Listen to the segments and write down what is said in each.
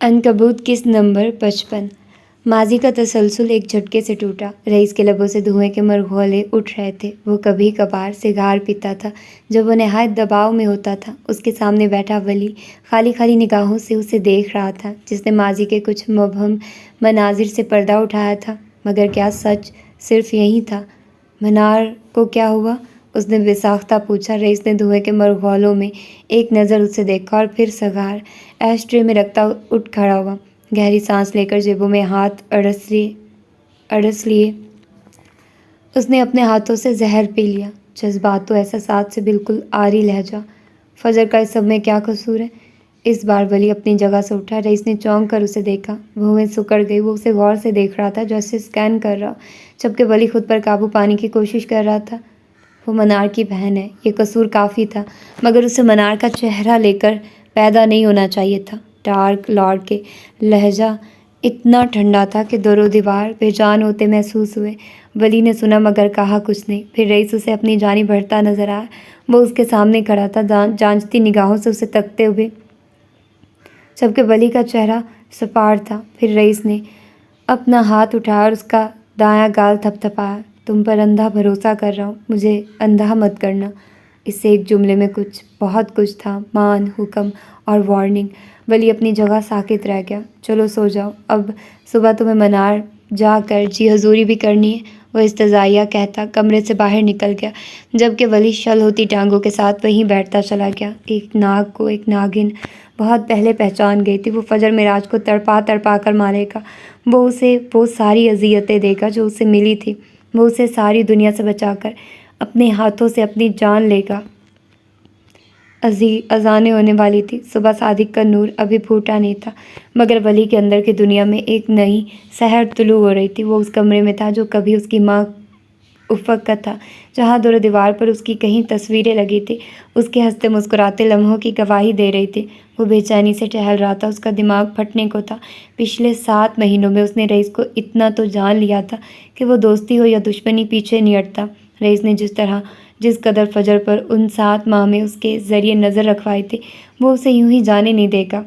عنکبوت قسط نمبر 55۔ ماضی کا تسلسل ایک جھٹکے سے ٹوٹا۔ رئیس کے لبوں سے دھوئیں کے مرغولے اٹھ رہے تھے۔ وہ کبھی کبھار سگار پیتا تھا جب وہ نہایت دباؤ میں ہوتا تھا۔ اس کے سامنے بیٹھا ولی خالی خالی نگاہوں سے اسے دیکھ رہا تھا، جس نے ماضی کے کچھ مبہم مناظر سے پردہ اٹھایا تھا۔ مگر کیا سچ صرف یہی تھا؟ منار کو کیا ہوا؟ اس نے بے ساختہ پوچھا۔ رئیس نے دھوئیں کے مرغولوں میں ایک نظر اسے دیکھا اور پھر سگار ایش ٹرے میں رکھتا اٹھ کھڑا ہوا۔ گہری سانس لے کر جیبوں میں ہاتھ اڑس لیے اس نے اپنے ہاتھوں سے زہر پی لیا۔ جذبات و احساسات سے بالکل عاری لہجہ۔ فجر کا اس سب میں کیا قصور ہے؟ اس بار ولی اپنی جگہ سے اٹھا۔ رئیس نے چونک کر اسے دیکھا۔ بھویں سکڑ گئی۔ وہ اسے غور سے دیکھ رہا تھا، جیسے اسکین کر رہا، جبکہ ولی خود پر قابو پانے کی کوشش کر رہا تھا۔ وہ منار کی بہن ہے، یہ قصور کافی تھا، مگر اسے منار کا چہرہ لے کر پیدا نہیں ہونا چاہیے تھا۔ ڈارک لارڈ کے لہجہ اتنا ٹھنڈا تھا کہ در و دیوار بے جان ہوتے محسوس ہوئے۔ ولی نے سنا مگر کہا کچھ نہیں۔ پھر رئیس اسے اپنی جانب بڑھتا نظر آیا۔ وہ اس کے سامنے کھڑا تھا، جانچتی نگاہوں سے اسے تکتے ہوئے، جبکہ ولی کا چہرہ سپاٹ تھا۔ پھر رئیس نے اپنا ہاتھ اٹھایا اور اس کا دایاں گال تھپ تھپایا۔ تم پر اندھا بھروسہ کر رہا ہوں، مجھے اندھا مت کرنا۔ اس ایک جملے میں بہت کچھ تھا، مان، حکم اور وارننگ۔ ولی اپنی جگہ ساکت رہ گیا۔ چلو سو جاؤ، اب صبح تمہیں منار جا کر جی حضوری بھی کرنی ہے، وہ استضاحیہ کہتا کمرے سے باہر نکل گیا، جبکہ ولی شل ہوتی ٹانگوں کے ساتھ وہیں بیٹھتا چلا گیا۔ ایک ناگ کو ایک ناگن بہت پہلے پہچان گئی تھی۔ وہ فجر معراج کو تڑپا تڑپا کر مارے گا۔ وہ اسے وہ ساری اذیتیں دے گا جو اسے ملی تھی۔ وہ اسے ساری دنیا سے بچا کر اپنے ہاتھوں سے اپنی جان لے گا۔ اذانیں ہونے والی تھی۔ صبح صادق کا نور ابھی پھوٹا نہیں تھا، مگر ولی کے اندر کی دنیا میں ایک نئی سحر طلوع ہو رہی تھی۔ وہ اس کمرے میں تھا جو کبھی اس کی ماں افق کا تھا، جہاں دور و دیوار پر اس کی کہیں تصویریں لگی تھیں، اس کے ہنستے مسکراتے لمحوں کی گواہی دے رہی تھی۔ وہ بے چینی سے ٹہل رہا تھا، اس کا دماغ پھٹنے کو تھا۔ پچھلے 7 مہینوں میں اس نے رئیس کو اتنا تو جان لیا تھا کہ وہ دوستی ہو یا دشمنی پیچھے نہیں ہٹتا۔ رئیس نے جس قدر فجر پر ان 7 ماہ میں اس کے ذریعے نظر رکھوائی تھی، وہ اسے یوں ہی جانے نہیں دے گا،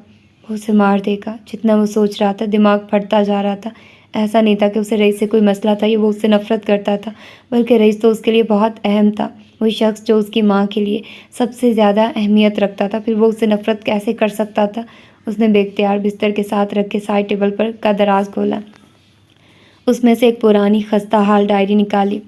وہ اسے مار دے گا۔ جتنا وہ سوچ رہا تھا، دماغ پھٹتا جا رہا تھا۔ ایسا نہیں تھا کہ اسے رئیس سے کوئی مسئلہ تھا یا وہ اس سے نفرت کرتا تھا، بلکہ رئیس تو اس کے لیے بہت اہم تھا، وہی شخص جو اس کی ماں کے لیے سب سے زیادہ اہمیت رکھتا تھا۔ پھر وہ اس سے نفرت کیسے کر سکتا تھا؟ اس نے بے اختیار بستر کے ساتھ رکھے سائڈ ٹیبل پر کا دراز کھولا۔ اس میں سے ایک پرانی خستہ حال ڈائری نکالی۔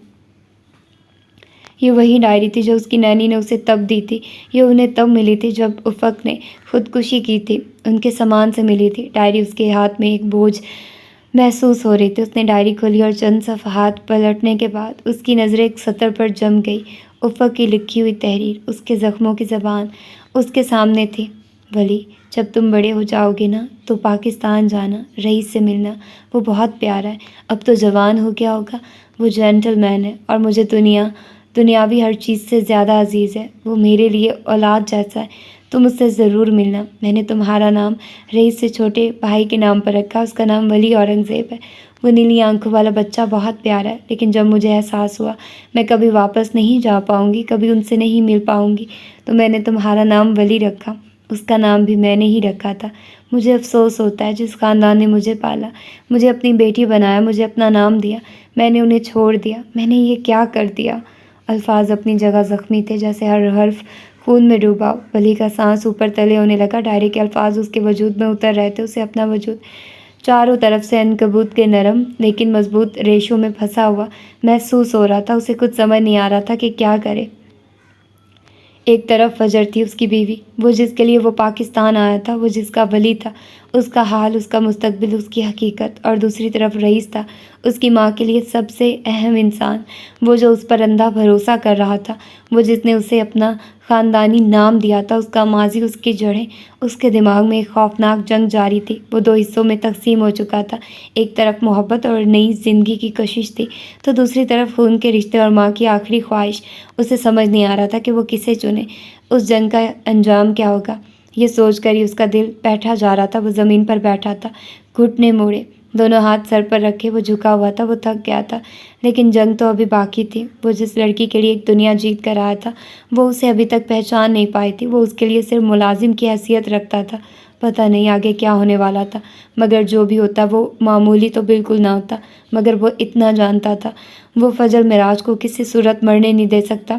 یہ وہی ڈائری تھی جو اس کی نینی نے اسے تب دی تھی۔ یہ انہیں تب ملی تھی جب افق نے خودکشی کی تھی، ان کے سامان سے ملی تھی۔ ڈائری اس کے ہاتھ میں ایک بوجھ محسوس ہو رہی تھی۔ اس نے ڈائری کھولی اور چند صفحات پلٹنے کے بعد اس کی نظریں ایک سطر پر جم گئی۔ افق کی لکھی ہوئی تحریر، اس کے زخموں کی زبان اس کے سامنے تھی۔ ولی، جب تم بڑے ہو جاؤ گے نا تو پاکستان جانا، رئیس سے ملنا، وہ بہت پیارا ہے، اب تو جوان ہو گیا ہوگا، وہ جینٹل مین ہے اور مجھے دنیاوی ہر چیز سے زیادہ عزیز ہے، وہ میرے لیے اولاد جیسا ہے، تم اس سے ضرور ملنا۔ میں نے تمہارا نام رئیس سے چھوٹے بھائی کے نام پر رکھا، اس کا نام ولی اورنگزیب ہے، وہ نیلی آنکھوں والا بچہ بہت پیارا ہے، لیکن جب مجھے احساس ہوا میں کبھی واپس نہیں جا پاؤں گی، کبھی ان سے نہیں مل پاؤں گی، تو میں نے تمہارا نام ولی رکھا۔ اس کا نام بھی میں نے ہی رکھا تھا۔ مجھے افسوس ہوتا ہے جس خاندان نے مجھے پالا، مجھے اپنی بیٹی بنایا، مجھے اپنا نام دیا، میں نے انہیں چھوڑ دیا، میں نے یہ کیا کر دیا؟ الفاظ اپنی جگہ زخمی تھے، جیسے ہر حرف خون میں ڈوبا ہو۔ ولی کا سانس اوپر تلے ہونے لگا۔ ڈائری کے الفاظ اس کے وجود میں اتر رہے تھے۔ اسے اپنا وجود چاروں طرف سے عنکبوت کے نرم لیکن مضبوط ریشوں میں پھنسا ہوا محسوس ہو رہا تھا۔ اسے کچھ سمجھ نہیں آ رہا تھا کہ کیا کرے۔ ایک طرف فجر تھی، اس کی بیوی، وہ جس کے لیے وہ پاکستان آیا تھا، وہ جس کا ولی تھا، اس کا حال، اس کا مستقبل، اس کی حقیقت، اور دوسری طرف رئیس تھا، اس کی ماں کے لیے سب سے اہم انسان، وہ جو اس پر اندھا بھروسہ کر رہا تھا، وہ جس نے اسے اپنا خاندانی نام دیا تھا، اس کا ماضی، اس کی جڑیں۔ اس کے دماغ میں ایک خوفناک جنگ جاری تھی۔ وہ 2 حصوں میں تقسیم ہو چکا تھا۔ ایک طرف محبت اور نئی زندگی کی کشش تھی، تو دوسری طرف خون کے رشتے اور ماں کی آخری خواہش۔ اسے سمجھ نہیں آ رہا تھا کہ وہ کسے چنے، اس جنگ کا انجام کیا ہوگا۔ یہ سوچ کر ہی اس کا دل بیٹھا جا رہا تھا۔ وہ زمین پر بیٹھا تھا، گھٹنے موڑے، دونوں ہاتھ سر پر رکھے، وہ جھکا ہوا تھا، وہ تھک گیا تھا، لیکن جنگ تو ابھی باقی تھی۔ وہ جس لڑکی کے لیے ایک دنیا جیت کر آیا تھا، وہ اسے ابھی تک پہچان نہیں پائی تھی۔ وہ اس کے لیے صرف ملازم کی حیثیت رکھتا تھا، پتہ نہیں آگے کیا ہونے والا تھا، مگر جو بھی ہوتا وہ معمولی تو بالکل نہ ہوتا، مگر وہ اتنا جانتا تھا، وہ فجر معراج کو کسی صورت مرنے نہیں دے سکتا۔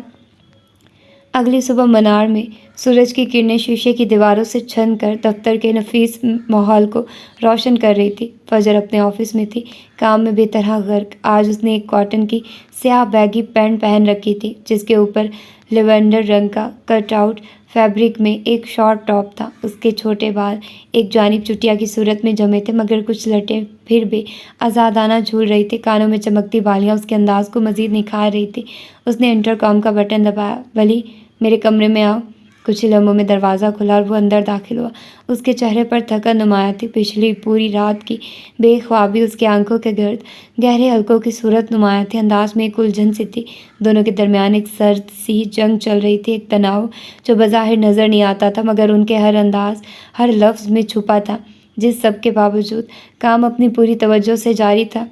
اگلی صبح منار میں سورج کی کرنیں شیشے کی دیواروں سے چھن کر دفتر کے نفیس ماحول کو روشن کر رہی تھی۔ فجر اپنے آفس میں تھی، کام میں بے طرح غرق۔ آج اس نے ایک کاٹن کی سیاہ بیگی پینٹ پہن رکھی تھی، جس کے اوپر لیونڈر رنگ کا کٹ آؤٹ فیبرک میں ایک شارٹ ٹاپ تھا۔ اس کے چھوٹے بال ایک جانب چٹیا کی صورت میں جمے تھے، مگر کچھ لٹیں پھر بھی آزادانہ جھول رہی تھی۔ کانوں میں چمکتی بالیاں اس کے انداز کو مزید نکھار رہی تھی۔ اس نے انٹر کام کا بٹن دبایا۔ ولی، میرے کمرے میں آؤ۔ کچھ ہی لمحوں میں دروازہ کھلا اور وہ اندر داخل ہوا۔ اس کے چہرے پر تھکن نمایاں تھی۔ پچھلی پوری رات کی بے خوابی اس کی آنکھوں کے گرد گہرے حلقوں کی صورت نمایاں تھی۔ انداز میں ایک الجھن سی تھی۔ دونوں کے درمیان ایک سرد سی جنگ چل رہی تھی، ایک تناؤ جو بظاہر نظر نہیں آتا تھا، مگر ان کے ہر انداز، ہر لفظ میں چھپا تھا۔ جس سب کے باوجود کام اپنی پوری توجہ سے جاری تھا۔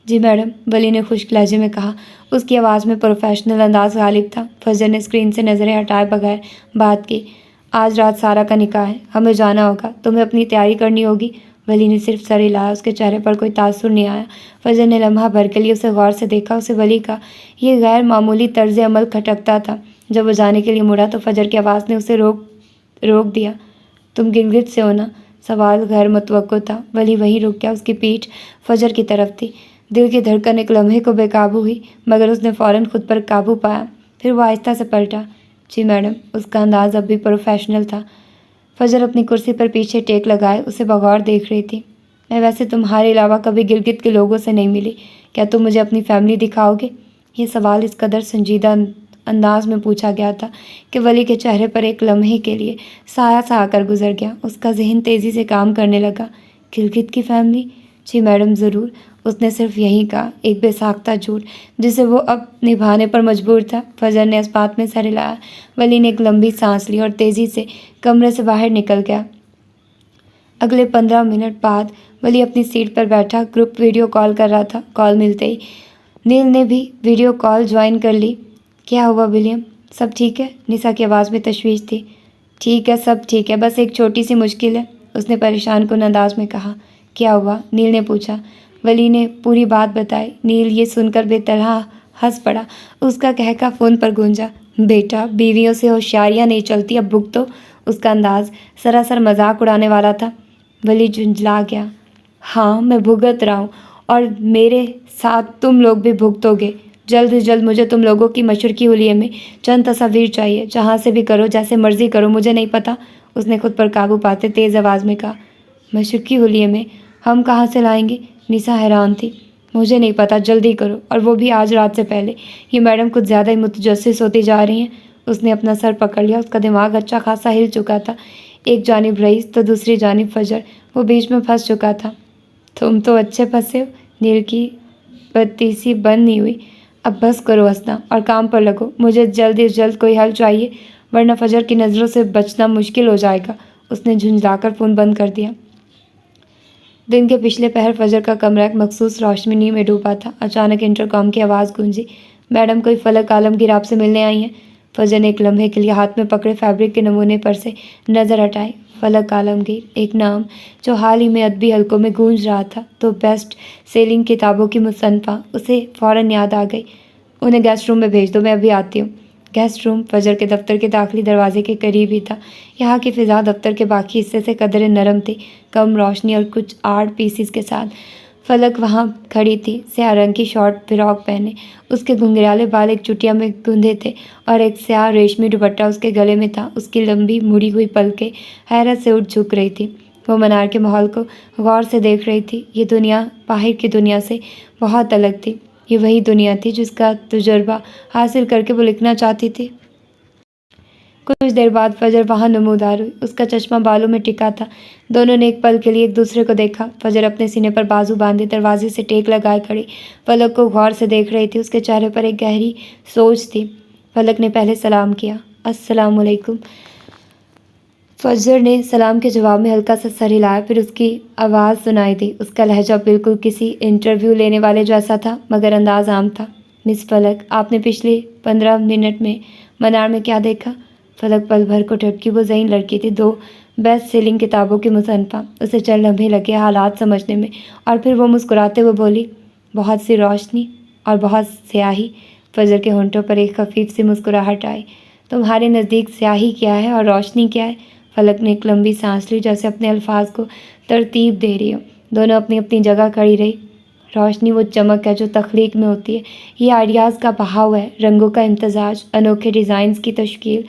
جی میڈم، ولی نے خشک لہجے میں کہا۔ اس کی آواز میں پروفیشنل انداز غالب تھا۔ فجر نے اسکرین سے نظریں ہٹائے بغیر بات کی۔ آج رات سارا کا نکاح ہے، ہمیں جانا ہوگا، تمہیں اپنی تیاری کرنی ہوگی۔ ولی نے صرف سر ہلایا، اس کے چہرے پر کوئی تاثر نہیں آیا۔ فجر نے لمحہ بھر کے لیے اسے غور سے دیکھا۔ اسے ولی کا یہ غیر معمولی طرز عمل کھٹکتا تھا۔ جب وہ جانے کے لیے مڑا تو فجر کی آواز نے اسے روک دیا۔ تم گلگت سے ہو نا؟ سوال غیر متوقع تھا۔ ولی وہیں رک گیا۔ اس کی پیٹھ فجر کی طرف تھی۔ دل کی دھڑکن ایک لمحے کو بے قابو ہوئی، مگر اس نے فوراً خود پر قابو پایا۔ پھر وہ آہستہ سے پلٹا۔ جی میڈم۔ اس کا انداز اب بھی پروفیشنل تھا۔ فجر اپنی کرسی پر پیچھے ٹیک لگائے اسے بغور دیکھ رہی تھی۔ میں ویسے تمہارے علاوہ کبھی گلگت کے لوگوں سے نہیں ملی، کیا تم مجھے اپنی فیملی دکھاؤ گے؟ یہ سوال اس قدر سنجیدہ انداز میں پوچھا گیا تھا کہ ولی کے چہرے پر ایک لمحے کے لیے سایہ سا آ کر گزر گیا۔ اس کا ذہن تیزی سے کام کرنے لگا۔ گلگت کی فیملی؟ جی میڈم ضرور۔ اس نے صرف یہی کہا، ایک بے ساختہ جھوٹ جسے وہ اب نبھانے پر مجبور تھا۔ فجر نے اس بات میں سر ہلایا۔ ولی نے ایک لمبی سانس لی اور تیزی سے کمرے سے باہر نکل گیا۔ اگلے 15 منٹ بعد ولی اپنی سیٹ پر بیٹھا گروپ ویڈیو کال کر رہا تھا۔ کال ملتے ہی نیل نے بھی ویڈیو کال جوائن کر لی۔ کیا ہوا ولیم؟ سب ٹھیک ہے؟ نسا کی آواز میں تشویش تھی۔ ٹھیک ہے، سب ٹھیک ہے، بس ایک چھوٹی سی مشکل ہے، اس نے پریشان کن انداز میں کہا۔ کیا ہوا؟ نیل نے پوچھا۔ ولی نے پوری بات بتائی۔ نیل یہ سن کر بے طرح ہنس پڑا۔ اس کا کہکہ فون پر گونجا۔ بیٹا، بیویوں سے ہوشیاریاں نہیں چلتی، اب بھگتو۔ اس کا انداز سراسر مذاق اڑانے والا تھا۔ ولی جھنجلا گیا۔ ہاں، میں بھگت رہا ہوں، اور میرے ساتھ تم لوگ بھی بھگتو گے۔ جلد از جلد مجھے تم لوگوں کی مشرقی حلیے میں چند تصاویر چاہیے، جہاں سے بھی کرو، جیسے مرضی کرو، مجھے نہیں پتہ، اس نے خود پر قابو پاتے تیز آواز میں کہا۔ مشرقی حلیے میں ہم کہاں سے لائیں گے؟ نسا حیران تھی۔ مجھے نہیں پتہ، جلدی کرو، اور وہ بھی آج رات سے پہلے۔ یہ میڈم کچھ زیادہ ہی متجسس ہوتی جا رہی ہیں۔ اس نے اپنا سر پکڑ لیا۔ اس کا دماغ اچھا خاصا ہل چکا تھا۔ ایک جانب رئیس تو دوسری جانب فجر، وہ بیچ میں پھنس چکا تھا۔ تم تو اچھے پھنسے ہو۔ نیل کی بدتیسی بند نہیں ہوئی۔ اب بس کرو ہنسنا اور کام پر لگو، مجھے جلد از جلد کوئی حل چاہیے، ورنہ فجر کی نظروں سے بچنا مشکل ہو جائے گا۔ اس نے جھنجلا کر فون بند کر دیا۔ دن کے پچھلے پہر فجر کا کمرہ ایک مخصوص روشنی میں ڈوبا تھا۔ اچانک انٹر کام کی آواز گونجی۔ میڈم، کوئی فلک عالمگیر آپ سے ملنے آئی ہیں۔ فجر نے ایک لمحے کے لیے ہاتھ میں پکڑے فیبرک کے نمونے پر سے نظر ہٹائی۔ فلک عالمگیر، ایک نام جو حال ہی میں ادبی حلقوں میں گونج رہا تھا، تو بیسٹ سیلنگ کتابوں کی مصنفہ۔ اسے فوراً یاد آ گئی۔ انہیں گیسٹ روم میں بھیج دو، میں ابھی آتی ہوں۔ گیسٹ روم فجر کے دفتر کے داخلی دروازے کے قریب ہی تھا۔ یہاں کی فضا دفتر کے باقی حصے سے قدرے نرم تھی، کم روشنی اور کچھ آرٹ پیسز کے ساتھ۔ فلک وہاں کھڑی تھی، سیاہ رنگ کی شارٹ فراک پہنے۔ اس کے گھنگریالے بال ایک چٹیا میں گندھے تھے اور ایک سیاہ ریشمی دوپٹہ اس کے گلے میں تھا۔ اس کی لمبی مڑی ہوئی پلکیں حیرت سے اٹھ جھک رہی تھی۔ وہ منار کے ماحول کو غور سے دیکھ رہی تھی۔ یہ دنیا باہر کی دنیا سے بہت الگ تھی۔ یہ وہی دنیا تھی جس کا تجربہ حاصل کر کے وہ لکھنا چاہتی تھی۔ کچھ دیر بعد فجر وہاں نمودار ہوئی۔ اس کا چشمہ بالوں میں ٹکا تھا۔ دونوں نے ایک پل کے لیے ایک دوسرے کو دیکھا۔ فجر اپنے سینے پر بازو باندھے دروازے سے ٹیک لگائے کھڑی فلک کو غور سے دیکھ رہی تھی۔ اس کے چہرے پر ایک گہری سوچ تھی۔ فلک نے پہلے سلام کیا۔ السلام علیکم۔ فجر نے سلام کے جواب میں ہلکا سا سر ہلایا، پھر اس کی آواز سنائی دی۔ اس کا لہجہ بالکل کسی انٹرویو لینے والے جیسا تھا، مگر انداز عام تھا۔ مس فلک، آپ نے پچھلے 15 منٹ میں منار میں کیا دیکھا؟ فلک پل بھر کو ٹھٹکی۔ وہ ذہین لڑکی تھی، 2 بیسٹ سیلنگ کتابوں کی مصنفہ۔ اسے چند لمحے لگے حالات سمجھنے میں، اور پھر وہ مسکراتے ہوئے بولی، بہت سی روشنی اور بہت سیاہی۔ فجر کے ہونٹوں پر ایک خفیف سی مسکراہٹ آئی۔ تمہارے نزدیک سیاہی کیا ہے اور روشنی کیا ہے؟ فلک نے ایک لمبی سانس لی، جیسے اپنے الفاظ کو ترتیب دے رہی ہو۔ دونوں اپنی اپنی جگہ کھڑی رہی۔ روشنی وہ چمک ہے جو تخلیق میں ہوتی ہے، یہ آئیڈیاز کا بہاؤ ہے، رنگوں کا امتزاج، انوکھے ڈیزائنز کی تشکیل،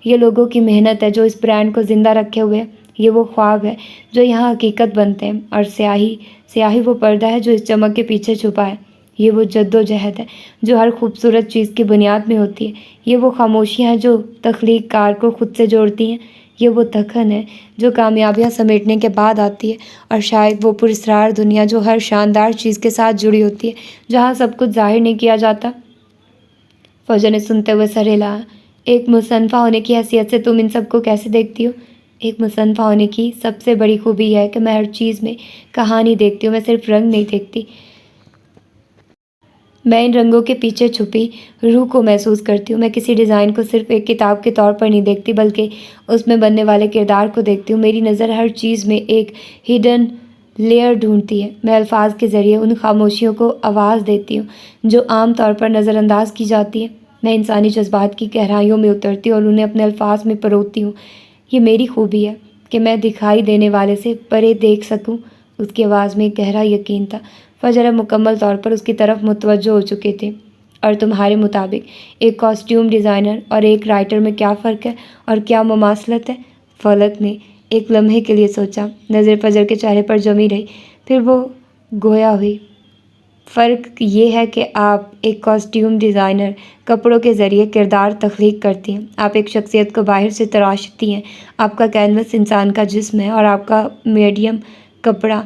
یہ لوگوں کی محنت ہے جو اس برانڈ کو زندہ رکھے ہوئے، یہ وہ خواب ہے جو یہاں حقیقت بنتے ہیں، اور سیاہی وہ پردہ ہے جو اس چمک کے پیچھے چھپا ہے، یہ وہ جد و جہد ہے جو ہر خوبصورت چیز کی بنیاد میں ہوتی ہے، یہ وہ خاموشیاں ہیں جو تخلیق کار کو خود سے جوڑتی ہیں، یہ وہ تھکن ہے جو کامیابیاں سمیٹنے کے بعد آتی ہے، اور شاید وہ پراسرار دنیا جو ہر شاندار چیز کے ساتھ جڑی ہوتی ہے، جہاں سب کچھ ظاہر نہیں کیا جاتا۔ فوجا نے سنتے ہوئے سر ہلایا۔ ایک مصنفہ ہونے کی حیثیت سے تم ان سب کو کیسے دیکھتی ہو؟ ایک مصنفہ ہونے کی سب سے بڑی خوبی یہ ہے کہ میں ہر چیز میں کہانی دیکھتی ہوں، میں صرف رنگ نہیں دیکھتی، میں ان رنگوں کے پیچھے چھپی روح کو محسوس کرتی ہوں۔ میں کسی ڈیزائن کو صرف ایک کتاب کے طور پر نہیں دیکھتی، بلکہ اس میں بننے والے کردار کو دیکھتی ہوں۔ میری نظر ہر چیز میں ایک ہڈن لیئر ڈھونڈتی ہے۔ میں الفاظ کے ذریعے ان خاموشیوں کو آواز دیتی ہوں جو عام طور پر نظر انداز کی جاتی ہیں۔ میں انسانی جذبات کی گہرائیوں میں اترتی ہوں اور انہیں اپنے الفاظ میں پروتی ہوں۔ یہ میری خوبی ہے کہ میں دکھائی دینے والے سے پرے دیکھ سکوں۔ اس کی آواز میں ایک گہرا یقین تھا۔ فجر اب مکمل طور پر اس کی طرف متوجہ ہو چکے تھے۔ اور تمہارے مطابق ایک کاسٹیوم ڈیزائنر اور ایک رائٹر میں کیا فرق ہے اور کیا مماثلت ہے؟ فلک نے ایک لمحے کے لیے سوچا، نظر فجر کے چہرے پر جمی رہی، پھر وہ گویا ہوئی۔ فرق یہ ہے کہ آپ ایک کاسٹیوم ڈیزائنر کپڑوں کے ذریعے کردار تخلیق کرتی ہیں، آپ ایک شخصیت کو باہر سے تراشتی ہیں، آپ کا کینوس انسان کا جسم ہے اور آپ کا میڈیم کپڑا،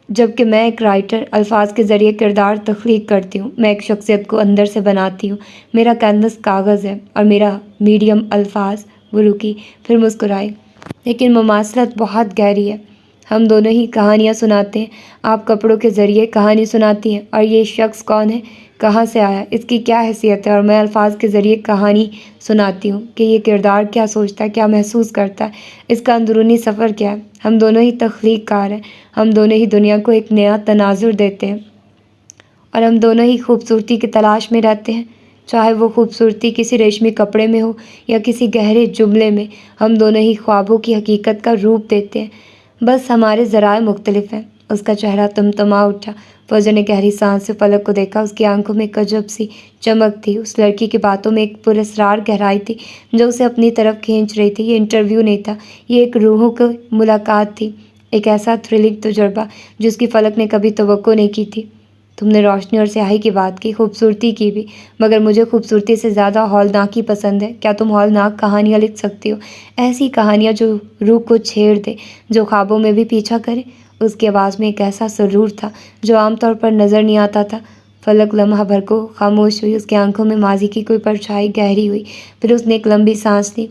جبکہ میں ایک رائٹر الفاظ کے ذریعے کردار تخلیق کرتی ہوں، میں ایک شخصیت کو اندر سے بناتی ہوں، میرا کینوس کاغذ ہے اور میرا میڈیم الفاظ۔ وہ رکی، پھر مسکرائی۔ لیکن مماثلت بہت گہری ہے، ہم دونوں ہی کہانیاں سناتے ہیں، آپ کپڑوں کے ذریعے کہانی سناتی ہیں، اور یہ شخص کون ہے، کہاں سے آیا، اس کی کیا حیثیت ہے، اور میں الفاظ کے ذریعے کہانی سناتی ہوں کہ یہ کردار کیا سوچتا ہے، کیا محسوس کرتا ہے، اس کا اندرونی سفر کیا ہے۔ ہم دونوں ہی تخلیق کار ہیں، ہم دونوں ہی دنیا کو ایک نیا تناظر دیتے ہیں، اور ہم دونوں ہی خوبصورتی کی تلاش میں رہتے ہیں، چاہے وہ خوبصورتی کسی ریشمی کپڑے میں ہو یا کسی گہرے جملے میں، ہم دونوں ہی خوابوں کی حقیقت کا روپ دیتے ہیں، بس ہمارے ذرائع مختلف ہیں۔ اس کا چہرہ تمتما اٹھا۔ فوجا نے گہری سانس سے فلک کو دیکھا، اس کی آنکھوں میں ایک عجب سی چمک تھی، اس لڑکی کی باتوں میں ایک پراسرار گہرائی تھی جو اسے اپنی طرف کھینچ رہی تھی۔ یہ انٹرویو نہیں تھا، یہ ایک روحوں کی ملاقات تھی، ایک ایسا تھرلنگ تجربہ جس کی فلک نے کبھی توقع نہیں کی تھی۔ تم نے روشنی اور سیاہی کی بات کی، خوبصورتی کی بھی، مگر مجھے خوبصورتی سے زیادہ ہولناکی پسند ہے۔ کیا تم ہولناک کہانیاں لکھ سکتی ہو؟ ایسی کہانیاں جو روح کو چھیڑ دے، جو خوابوں میں بھی پیچھا کرے؟ اس کی آواز میں ایک ایسا سرور تھا جو عام طور پر نظر نہیں آتا تھا۔ فلک لمحہ بھر کو خاموش ہوئی، اس کی آنکھوں میں ماضی کی کوئی پرچھائی گہری ہوئی، پھر اس نے ایک لمبی سانس لی۔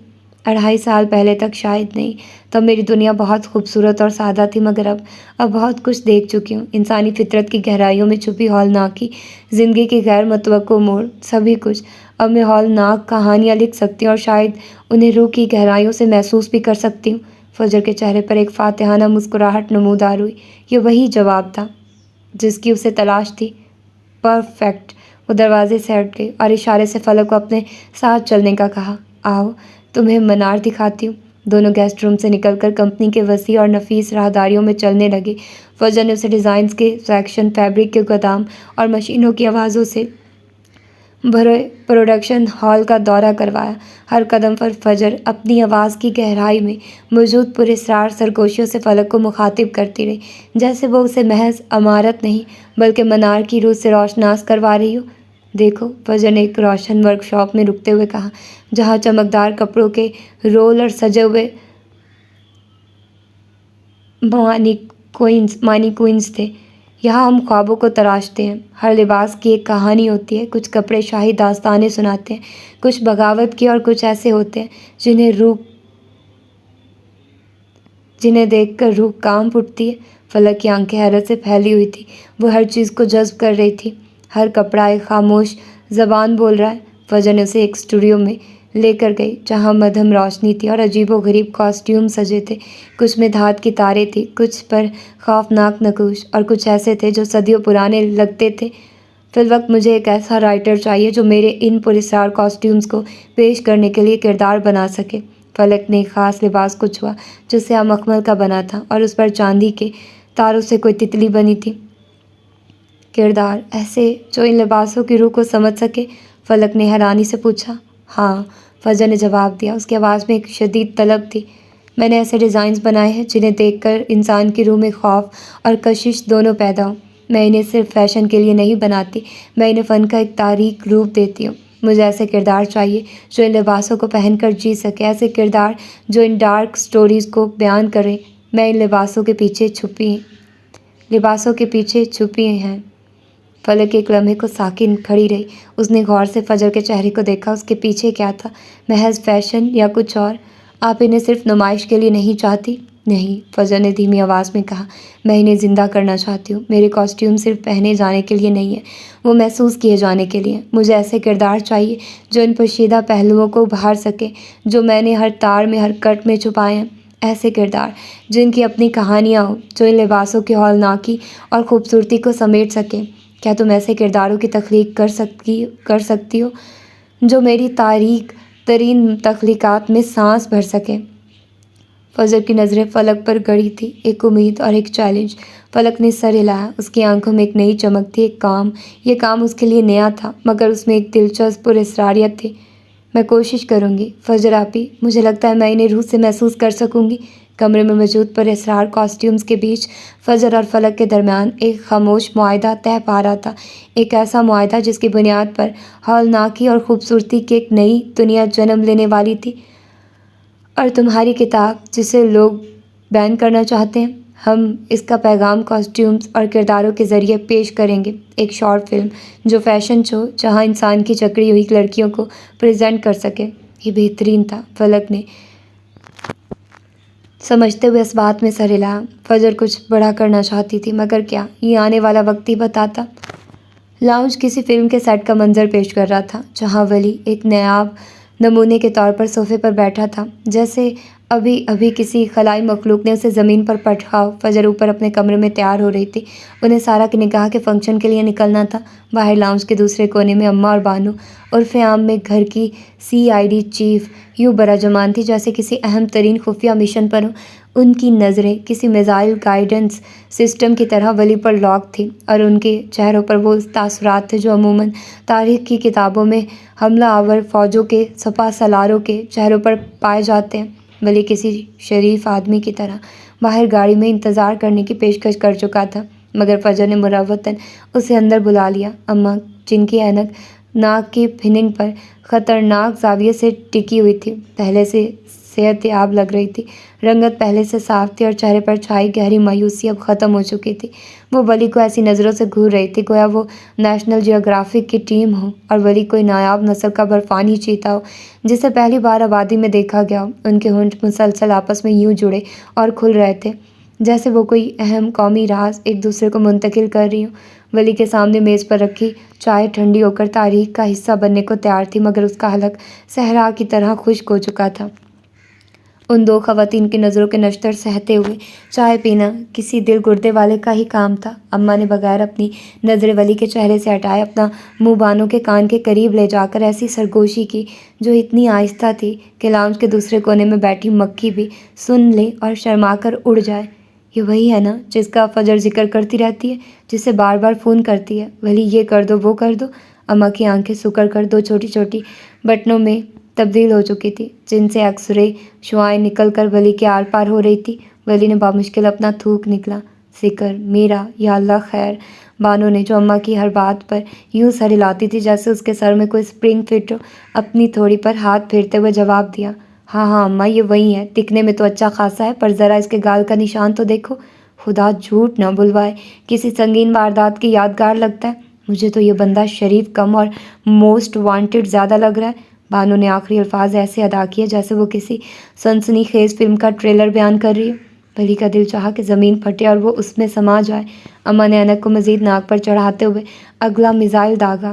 2.5 سال پہلے تک شاید نہیں، تب میری دنیا بہت خوبصورت اور سادہ تھی، مگر اب بہت کچھ دیکھ چکی ہوں، انسانی فطرت کی گہرائیوں میں چھپی ہولناکی، زندگی کے غیر متوقع موڑ، سبھی کچھ۔ اب میں ہولناک کہانیاں لکھ سکتی ہوں اور شاید انہیں روح کی گہرائیوں سے محسوس بھی کر سکتی ہوں۔ فجر کے چہرے پر ایک فاتحانہ مسکراہٹ نمودار ہوئی۔ یہ وہی جواب تھا جس کی اسے تلاش تھی۔ پرفیکٹ۔ وہ دروازے سے ہٹ گئی اور اشارے سے فلک کو اپنے ساتھ چلنے کا کہا۔ آؤ، تمہیں منار دکھاتی ہوں۔ دونوں گیسٹ روم سے نکل کر کمپنی کے وسیع اور نفیس راہداریوں میں چلنے لگے۔ فوجا نے اسے ڈیزائنز کے سیکشن، فیبرک کے گودام اور مشینوں کی آوازوں سے بھرے پروڈکشن ہال کا دورہ کروایا۔ ہر قدم پر فجر اپنی آواز کی گہرائی میں موجود پراسرار سرگوشیوں سے فلک کو مخاطب کرتی رہی، جیسے وہ اسے محض عمارت نہیں بلکہ منار کی روح سے روشناس کروا رہی ہو۔ دیکھو، فجر نے ایک روشن ورکشاپ میں رکتے ہوئے کہا، جہاں چمکدار کپڑوں کے رول اور سجے ہوئے مانیکوئنز تھے۔ یہاں ہم خوابوں کو تراشتے ہیں، ہر لباس کی ایک کہانی ہوتی ہے، کچھ کپڑے شاہی داستانیں سناتے ہیں، کچھ بغاوت کی، اور کچھ ایسے ہوتے ہیں جنہیں دیکھ کر روح کانپ اٹھتی ہے۔ فلک کی آنکھیں حیرت سے پھیلی ہوئی تھی، وہ ہر چیز کو جذب کر رہی تھی، ہر کپڑا ایک خاموش زبان بول رہا ہے۔ فجر نے اسے ایک اسٹوڈیو میں لے کر گئی جہاں مدھم روشنی تھی اور عجیب و غریب کاسٹیوم سجے تھے۔ کچھ میں دھات کی تاریں تھیں، کچھ پر خوفناک نقوش، اور کچھ ایسے تھے جو صدیوں پرانے لگتے تھے۔ فی الوقت مجھے ایک ایسا رائٹر چاہیے جو میرے ان پراسرار کاسٹیومز کو پیش کرنے کے لیے کردار بنا سکے۔ فلک نے ایک خاص لباس کو چھوا جو سیاہ مخمل کا بنا تھا اور اس پر چاندی کے تاروں سے کوئی تتلی بنی تھی۔ کردار ایسے جو ان لباسوں کی روح کو سمجھ سکے؟ فلک نے حیرانی سے پوچھا۔ ہاں، فجر نے جواب دیا۔ اس کی آواز میں ایک شدید طلب تھی۔ میں نے ایسے ڈیزائنز بنائے ہیں جنہیں دیکھ کر انسان کی روح میں خوف اور کشش دونوں پیدا ہوں۔ میں انہیں صرف فیشن کے لیے نہیں بناتی، میں انہیں فن کا ایک تاریک روپ دیتی ہوں۔ مجھے ایسے کردار چاہیے جو ان لباسوں کو پہن کر جی سکے، ایسے کردار جو ان ڈارک سٹوریز کو بیان کریں۔ میں ان لباسوں کے پیچھے چھپی ہیں۔ فلک ایک لمحے کو ساکن کھڑی رہی۔ اس نے غور سے فجر کے چہرے کو دیکھا۔ اس کے پیچھے کیا تھا؟ محض فیشن یا کچھ اور؟ آپ انہیں صرف نمائش کے لیے نہیں چاہتی؟ نہیں، فجر نے دھیمی آواز میں کہا، میں انہیں زندہ کرنا چاہتی ہوں۔ میرے کاسٹیوم صرف پہنے جانے کے لیے نہیں ہیں، وہ محسوس کیے جانے کے لیے۔ مجھے ایسے کردار چاہیے جو ان پوشیدہ پہلوؤں کو ابھار سکے جو میں نے ہر تار میں، ہر کٹ میں چھپائے ہیں۔ ایسے کردار جن کی اپنی کہانیاں ہوں، جو ان لباسوں کی ہولناکی اور خوبصورتی کو سمیٹ سکے۔ کیا تم ایسے کرداروں کی تخلیق کر سکتی ہو جو میری تاریک ترین تخلیقات میں سانس بھر سکے؟ فجر کی نظریں فلک پر گڑی تھی، ایک امید اور ایک چیلنج۔ فلک نے سر ہلایا۔ اس کی آنکھوں میں ایک نئی چمک تھی، ایک کام۔ یہ کام اس کے لیے نیا تھا، مگر اس میں ایک دلچسپ پراسراریت تھی۔ میں کوشش کروں گی فجر آپی، مجھے لگتا ہے میں انہیں روح سے محسوس کر سکوں گی۔ کمرے میں موجود پراسرار کاسٹیومز کے بیچ فجر اور فلک کے درمیان ایک خاموش معاہدہ طے پا رہا تھا، ایک ایسا معاہدہ جس کی بنیاد پر ہولناکی اور خوبصورتی کی ایک نئی دنیا جنم لینے والی تھی۔ اور تمہاری کتاب جسے لوگ بین کرنا چاہتے ہیں، ہم اس کا پیغام کاسٹیومز اور کرداروں کے ذریعے پیش کریں گے، ایک شارٹ فلم جو فیشن شو جہاں انسان کی جکڑی ہوئی لڑکیوں کو پریزنٹ کر سکے۔ یہ بہترین تھا، فلک نے سمجھتے ہوئے اس بات میں سر ہلایا۔ فجر کچھ بڑا کرنا چاہتی تھی، مگر کیا؟ یہ آنے والا وقت ہی بتاتا۔ لاؤنج کسی فلم کے سیٹ کا منظر پیش کر رہا تھا جہاں ولی ایک نایاب نمونے کے طور پر صوفے پر بیٹھا تھا، جیسے ابھی کسی خلائی مخلوق نے اسے زمین پر پٹکا ہو۔ فجر اوپر اپنے کمرے میں تیار ہو رہی تھی۔ انہیں سارا نے کہا کہ فنکشن کے لیے نکلنا تھا۔ باہر لاؤنج کے دوسرے کونے میں اماں اور بانو، عرف عام میں گھر کی CID چیف، یوں براجمان تھی جیسے کسی اہم ترین خفیہ مشن پر ہوں۔ ان کی نظریں کسی میزائل گائیڈنس سسٹم کی طرح ولی پر لاک تھیں، اور ان کے چہروں پر وہ تاثرات تھے جو عموماً تاریخ کی کتابوں میں حملہ آور فوجوں کے سپہ سالاروں کے چہروں پر پائے جاتے ہیں۔ ولی کسی شریف آدمی کی طرح باہر گاڑی میں انتظار کرنے کی پیشکش کر چکا تھا، مگر فجر نے مروتاً اسے اندر بلا لیا۔ اماں، جن کی اینک ناک کی بھنگ پر خطرناک زاویے سے ٹکی ہوئی تھی، پہلے سے صحت یاب لگ رہی تھی۔ رنگت پہلے سے صاف تھی اور چہرے پر چھائی گہری مایوسی اب ختم ہو چکی تھی۔ وہ ولی کو ایسی نظروں سے گھور رہی تھی گویا وہ نیشنل جیوگرافک کی ٹیم ہو اور ولی کوئی نایاب نسل کا برفانی چیتا ہو جسے پہلی بار آبادی میں دیکھا گیا ہو۔ ان کے ہونٹ مسلسل آپس میں یوں جڑے اور کھل رہے تھے جیسے وہ کوئی اہم قومی راز ایک دوسرے کو منتقل کر رہی ہوں۔ ولی کے سامنے میز پر رکھی چائے ٹھنڈی ہو کر تاریخ کا حصہ بننے کو تیار تھی، مگر اس کا حلق صحرا کی طرح خشک ہو چکا تھا۔ ان دو خواتین کی نظروں کے نشتر سہتے ہوئے چائے پینا کسی دل گردے والے کا ہی کام تھا۔ اماں نے بغیر اپنی نظریں ولی کے چہرے سے ہٹائے اپنا منہ بانو کے کان کے قریب لے جا کر ایسی سرگوشی کی جو اتنی آہستہ تھی کہ لاؤنج کے دوسرے کونے میں بیٹھی مکھی بھی سن لے اور شرما کر اڑ جائے۔ یہ وہی ہے نا جس کا فجر ذکر کرتی رہتی ہے، جسے بار بار فون کرتی ہے، ولی یہ کر دو وہ کر دو۔ اماں کی آنکھیں سکڑ کر دو چھوٹی چھوٹی بٹنوں میں تبدیل ہو چکی تھی جن سے ایکس-رے شعاعیں نکل کر ولی کے آر پار ہو رہی تھی۔ ولی نے بامشکل اپنا تھوک نکلا۔ ذکر میرا، یا اللہ خیر، بانو نے، جو اماں کی ہر بات پر یوں سر ہلاتی تھی جیسے اس کے سر میں کوئی اسپرنگ فٹ ہو، اپنی تھوڑی پر ہاتھ پھیرتے ہوئے جواب دیا۔ ہاں ہاں اماں، یہ وہی ہے، دکھنے میں تو اچھا خاصا ہے، پر ذرا اس کے گال کا نشان تو دیکھو۔ خدا جھوٹ نہ بلوائے، کسی سنگین واردات کی یادگار لگتا ہے۔ مجھے تو یہ بندہ شریف کم اور موسٹ وانٹڈ زیادہ لگ رہا ہے۔ بانو نے آخری الفاظ ایسے ادا کیے جیسے وہ کسی سنسنی خیز فلم کا ٹریلر بیان کر رہی ہو۔ ولی کا دل چاہا کہ زمین پھٹے اور وہ اس میں سما جائے۔ اماں نے اینک کو مزید ناک پر چڑھاتے ہوئے اگلا میزائل داغا۔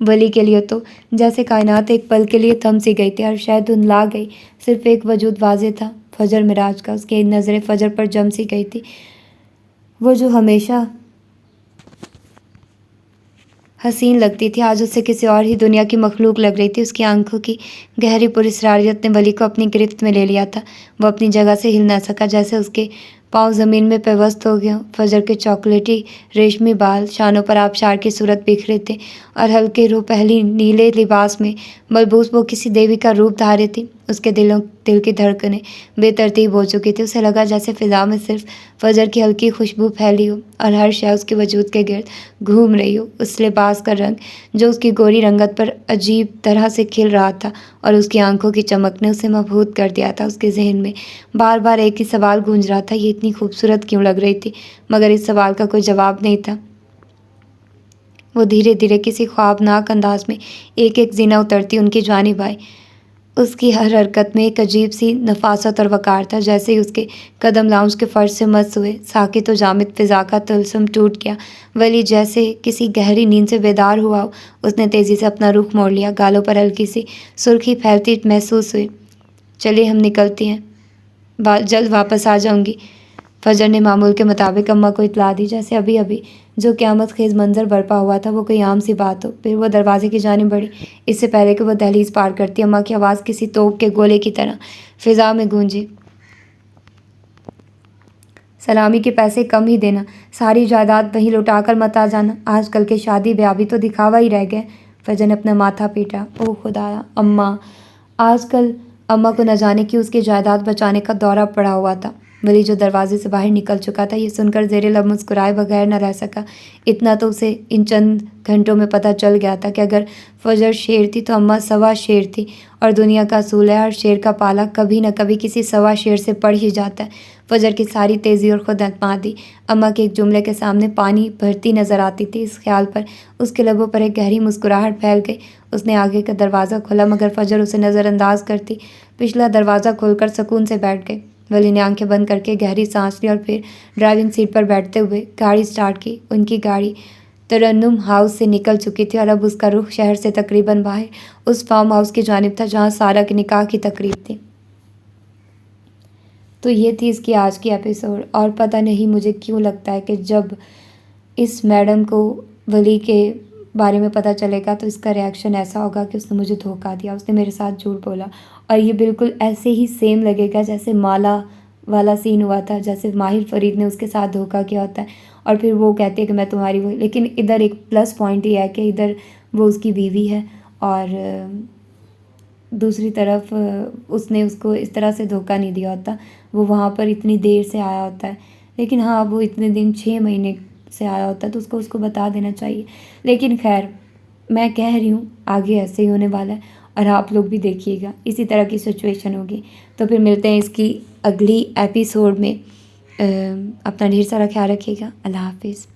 ولی کے لیے تو جیسے کائنات ایک پل کے لیے تھم سی گئی تھی اور شاید دھندلا گئی، صرف ایک وجود واضح تھا، فجر معراج کا۔ اس کی نظریں فجر پر جم سی گئی تھی، وہ جو ہمیشہ حسین لگتی تھی آج اسے کسی اور ہی دنیا کی مخلوق لگ رہی تھی۔ اس کی آنکھوں کی گہری پراسراریت نے ولی کو اپنی گرفت میں لے لیا تھا، وہ اپنی جگہ سے ہل نہ سکا، جیسے اس کے پاؤں زمین میں پیوست ہو گیا۔ فجر کے چاکلیٹی ریشمی بال شانوں پر آبشار کی صورت بکھرے تھے اور ہلکے روح پہلی نیلے لباس میں ملبوس وہ کسی دیوی کا روپ دھارے تھی۔ اس کے دل کی دھڑکنیں بے ترتیب ہو چکی تھی، اسے لگا جیسے فضا میں صرف فجر کی ہلکی خوشبو پھیلی ہو اور ہر شے اس کے وجود کے گرد گھوم رہی ہو۔ اس لباس کا رنگ جو اس کی گوری رنگت پر عجیب طرح سے کھل رہا تھا اور اس کی آنکھوں کی چمک نے اسے مبہوت کر دیا تھا۔ اس کے ذہن میں بار بار ایک ہی سوال گونج رہا تھا، یہ اتنی خوبصورت کیوں لگ رہی تھی؟ مگر اس سوال کا کوئی جواب نہیں تھا۔ وہ دھیرے دھیرے کسی خوابناک انداز میں ایک ایک زینہ اترتی ان کی جانب آئی۔ اس کی ہر حرکت میں ایک عجیب سی نفاست اور وقار تھا، جیسے ہی اس کے قدم لاؤنج کے فرش سے مس ہوئے، ساکت و جامد فضا کا طلسم ٹوٹ گیا۔ ولی جیسے کسی گہری نیند سے بیدار ہوا ہو، اس نے تیزی سے اپنا رخ موڑ لیا، گالوں پر ہلکی سی سرخی پھیلتی محسوس ہوئی۔ چلیے ہم نکلتی ہیں، جلد واپس آ جاؤں گی۔ فجر نے معمول کے مطابق اماں کو اطلاع دی، جیسے ابھی ابھی جو قیامت خیز منظر برپا ہوا تھا وہ کوئی عام سی بات ہو۔ پھر وہ دروازے کی جانب بڑھی۔ اس سے پہلے کہ وہ دہلیز پار کرتی، اماں کی آواز کسی توپ کے گولے کی طرح فضا میں گونجی۔ سلامی کے پیسے کم ہی دینا، ساری جائیداد وہیں لوٹا کر مت آ جانا، آج کل کے شادی بیاہ بھی تو دکھاوا ہی رہ گئے۔ فجر نے اپنا ماتھا پیٹا۔ او خدایا، اماں! آج کل اماں کو نہ جانے کیوں اس کی جائیداد بچانے کا دورہ پڑا ہوا تھا۔ ولی جو دروازے سے باہر نکل چکا تھا یہ سن کر زیر لب مسکرائے بغیر نہ رہ سکا۔ اتنا تو اسے ان چند گھنٹوں میں پتہ چل گیا تھا کہ اگر فجر شیر تھی تو اماں سوا شیر تھی، اور دنیا کا اصول ہے ہر شیر کا پالا کبھی نہ کبھی کسی سوا شیر سے پڑ ہی جاتا ہے۔ فجر کی ساری تیزی اور خود اعتمادی اماں کے ایک جملے کے سامنے پانی بھرتی نظر آتی تھی۔ اس خیال پر اس کے لبوں پر ایک گہری مسکراہٹ پھیل گئی۔ اس نے آگے کا دروازہ کھولا مگر فجر اسے نظر انداز کرتی پچھلا دروازہ کھول کر سکون سے بیٹھ گئی۔ ولی نے آنکھیں بند کر کے گہری سانس لی اور پھر ڈرائیونگ سیٹ پر بیٹھتے ہوئے گاڑی سٹارٹ کی۔ ان کی گاڑی ترنم ہاؤس سے نکل چکی تھی اور اب اس کا رخ شہر سے تقریباً باہر اس فارم ہاؤس کی جانب تھا جہاں سارہ کے نکاح کی تقریب تھی۔ تو یہ تھی اس کی آج کی ایپیسوڈ، اور پتہ نہیں مجھے کیوں لگتا ہے کہ جب اس میڈم کو ولی کے بارے میں پتہ چلے گا تو اس کا ریاکشن ایسا ہوگا کہ اس نے مجھے دھوکہ دیا، اس نے میرے ساتھ جھوٹ بولا، اور یہ بالکل ایسے ہی سیم لگے گا جیسے مالا والا سین ہوا تھا، جیسے ماہر فرید نے اس کے ساتھ دھوکہ کیا ہوتا ہے اور پھر وہ کہتی ہے کہ میں تمہاری وہ، لیکن ادھر ایک پلس پوائنٹ یہ ہے کہ ادھر وہ اس کی بیوی ہے اور دوسری طرف اس نے اس کو اس طرح سے دھوکہ نہیں دیا ہوتا، وہ وہاں پر اتنی دیر سے آیا ہوتا ہے، لیکن ہاں وہ اتنے دن 6 مہینے سے آیا ہوتا ہے تو اس کو بتا دینا چاہیے۔ لیکن خیر میں کہہ رہی ہوں آگے ایسے ہی ہونے والا ہے اور آپ لوگ بھی دیکھیے گا اسی طرح کی سچویشن ہوگی۔ تو پھر ملتے ہیں اس کی اگلی ایپیسوڈ میں، اپنا ڈھیر سارا خیال رکھیے گا۔ اللہ حافظ۔